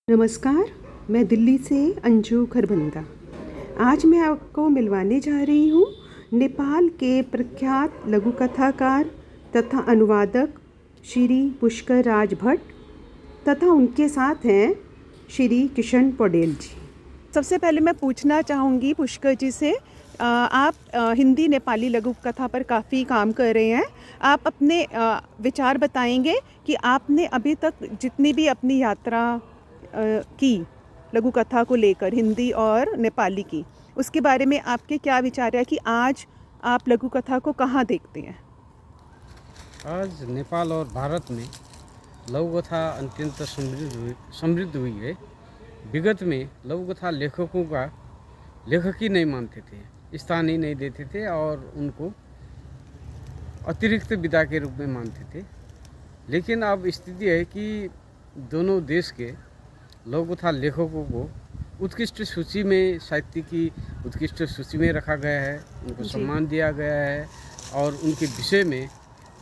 नमस्कार, मैं दिल्ली से अंजू खरबंदा। आज मैं आपको मिलवाने जा रही हूँ नेपाल के प्रख्यात लघु कथाकार तथा अनुवादक श्री पुष्कर राज भट्ट तथा उनके साथ हैं श्री किशन पौडेल जी। सबसे पहले मैं पूछना चाहूँगी पुष्कर जी से, आप हिंदी नेपाली लघु कथा पर काफ़ी काम कर रहे हैं। आप अपने विचार बताएंगे कि आपने अभी तक जितनी भी अपनी यात्रा की लघु कथा को लेकर, हिंदी और नेपाली की, उसके बारे में आपके क्या विचार है कि आज आप लघु कथा को कहाँ देखते हैं? आज नेपाल और भारत में लघु कथा अत्यंत समृद्ध हुई है। विगत में लघु कथा लेखकों का लेखक ही नहीं मानते थे, स्थान ही नहीं देते थे और उनको अतिरिक्त विधा के रूप में मानते थे। लेकिन अब स्थिति है कि दोनों देश के लघु कथा लेखकों को उत्कृष्ट सूची में, साहित्य की उत्कृष्ट सूची में रखा गया है, उनको सम्मान दिया गया है और उनके विषय में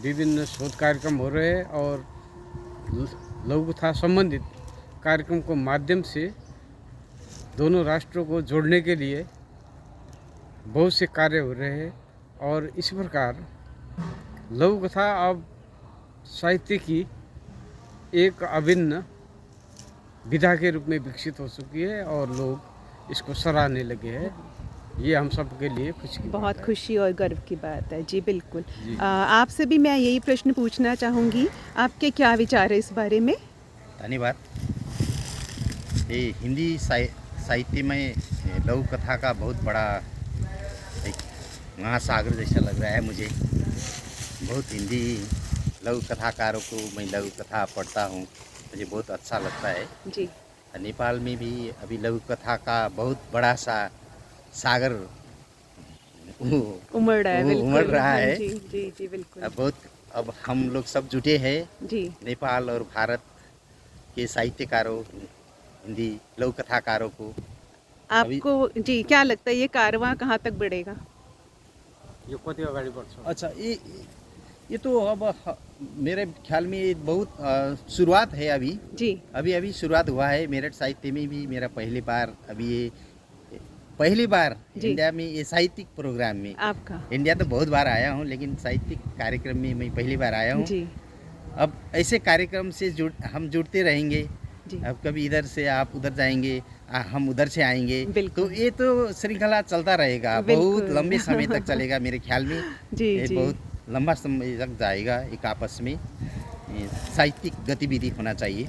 विभिन्न शोध कार्यक्रम हो रहे हैं और लघु कथा संबंधित कार्यक्रम को माध्यम से दोनों राष्ट्रों को जोड़ने के लिए बहुत से कार्य हो रहे हैं। और इस प्रकार लघु कथा अब साहित्य की एक अभिन्न विधा के रूप में विकसित हो चुकी है और लोग इसको सराहने लगे हैं। ये हम सब के लिए बहुत खुशी और गर्व की बात है। जी बिल्कुल। आपसे भी मैं यही प्रश्न पूछना चाहूँगी, आपके क्या विचार है इस बारे में? धन्यवाद। ये हिंदी साहित्य में लघु कथा का बहुत बड़ा एक महासागर जैसा लग रहा है मुझे। बहुत हिंदी लघु कथाकारों को मैं लघु कथा पढ़ता हूँ, मुझे बहुत अच्छा लगता है जी। नेपाल में भी अभी लघु कथा का बहुत बड़ा सा सागर उमड़ रहा है। जी जी जी बिल्कुल। अब हम लोग सब जुटे हैं जी। नेपाल और भारत के साहित्यकारों, हिंदी लघु कथाकारों को। आपको जी क्या लगता है ये कारवां कहाँ तक बढ़ेगा? ये कति अगाडि बढ्छ? अच्छा, ये तो अब मेरे ख्याल में बहुत शुरुआत है अभी। जी। अभी शुरुआत हुआ है। मेरठ साहित्य में भी मेरा पहली बार इंडिया में ये साहित्यिक प्रोग्राम में। आपका? इंडिया तो बहुत बार आया हूँ, लेकिन साहित्यिक कार्यक्रम में मैं पहली बार आया हूँ। जी। अब ऐसे कार्यक्रम से हम जुड़ते रहेंगे। जी। अब कभी इधर से आप उधर जाएंगे, हम उधर से आएंगे, तो ये तो श्रृंखला चलता रहेगा, बहुत लंबे समय तक चलेगा मेरे ख्याल में। जी ये जी। बहुत लंबा समय तक जाएगा। एक आपस में साहित्यिक गतिविधि होना चाहिए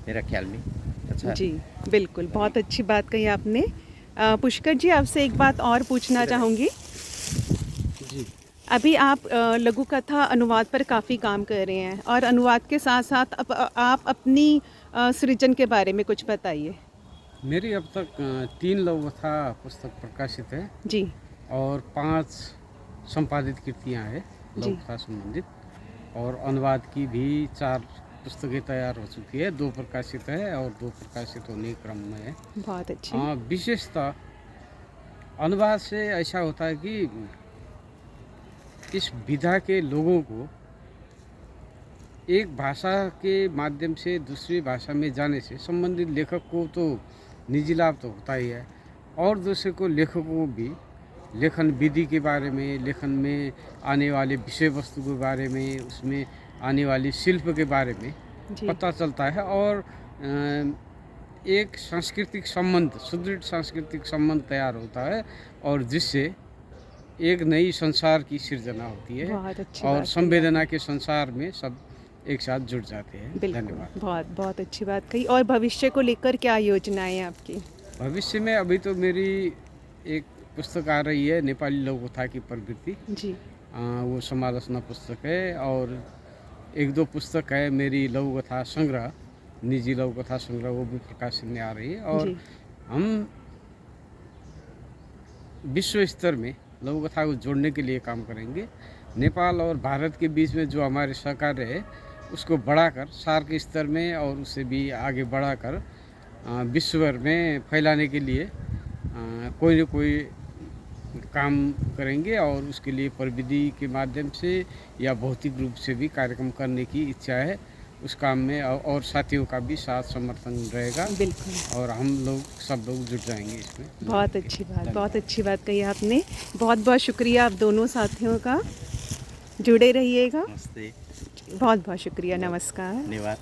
मेरा ख्याल में। अच्छा जी बिल्कुल, बहुत अच्छी बात कही आपने। पुष्कर जी, आपसे एक बात और पूछना चाहूँगी। जी। अभी आप लघु कथा अनुवाद पर काफ़ी काम कर रहे हैं और अनुवाद के साथ साथ आप अपनी सृजन के बारे में कुछ बताइए। मेरी अब तक 3 लघु कथा पुस्तक प्रकाशित है जी। और 5 संपादित कृतियाँ हैं लघु कथा संबंधित, और अनुवाद की भी 4 पुस्तकें तैयार हो चुकी है। 2 प्रकाशित है और 2 प्रकाशित होने के क्रम में है। बहुत अच्छी। विशेषतः अनुवाद से ऐसा होता है कि इस विधा के लोगों को एक भाषा के माध्यम से दूसरी भाषा में जाने से संबंधित लेखक को तो निजी लाभ तो होता ही है, और दूसरे को लेखकों को भी लेखन विधि के बारे में, लेखन में आने वाले विषय वस्तु के बारे में, उसमें आने वाली शिल्प के बारे में पता चलता है और एक सांस्कृतिक संबंध, सुदृढ़ सांस्कृतिक संबंध तैयार होता है और जिससे एक नई संसार की सृजना होती है और संवेदना के संसार में सब एक साथ जुड़ जाते हैं। धन्यवाद। बहुत बहुत अच्छी बात कही। और भविष्य को लेकर क्या योजनाएं हैं आपकी? भविष्य में अभी तो मेरी एक पुस्तक आ रही है, नेपाली लघु कथा की प्रवृत्ति। जी। वो समालोचना पुस्तक है और 1-2 पुस्तक है मेरी लघु कथा संग्रह, निजी लघु कथा संग्रह, वो भी प्रकाशन में आ रही है। और हम विश्व स्तर में लघु कथा को जोड़ने के लिए काम करेंगे। नेपाल और भारत के बीच में जो हमारे सहकार्य है उसको बढ़ाकर सार्क स्तर में और उससे भी आगे बढ़ाकर विश्व भर में फैलाने के लिए कोई न कोई काम करेंगे और उसके लिए प्रविधि के माध्यम से या भौतिक रूप से भी कार्यक्रम करने की इच्छा है। उस काम में और साथियों का भी साथ समर्थन रहेगा बिल्कुल, और हम लोग सब लोग जुट जाएंगे इसमें। बहुत अच्छी बात, बहुत अच्छी बात कही आपने। बहुत बहुत शुक्रिया आप दोनों साथियों का। जुड़े रहिएगा। नमस्ते, बहुत बहुत शुक्रिया, नमस्कार। धन्यवाद।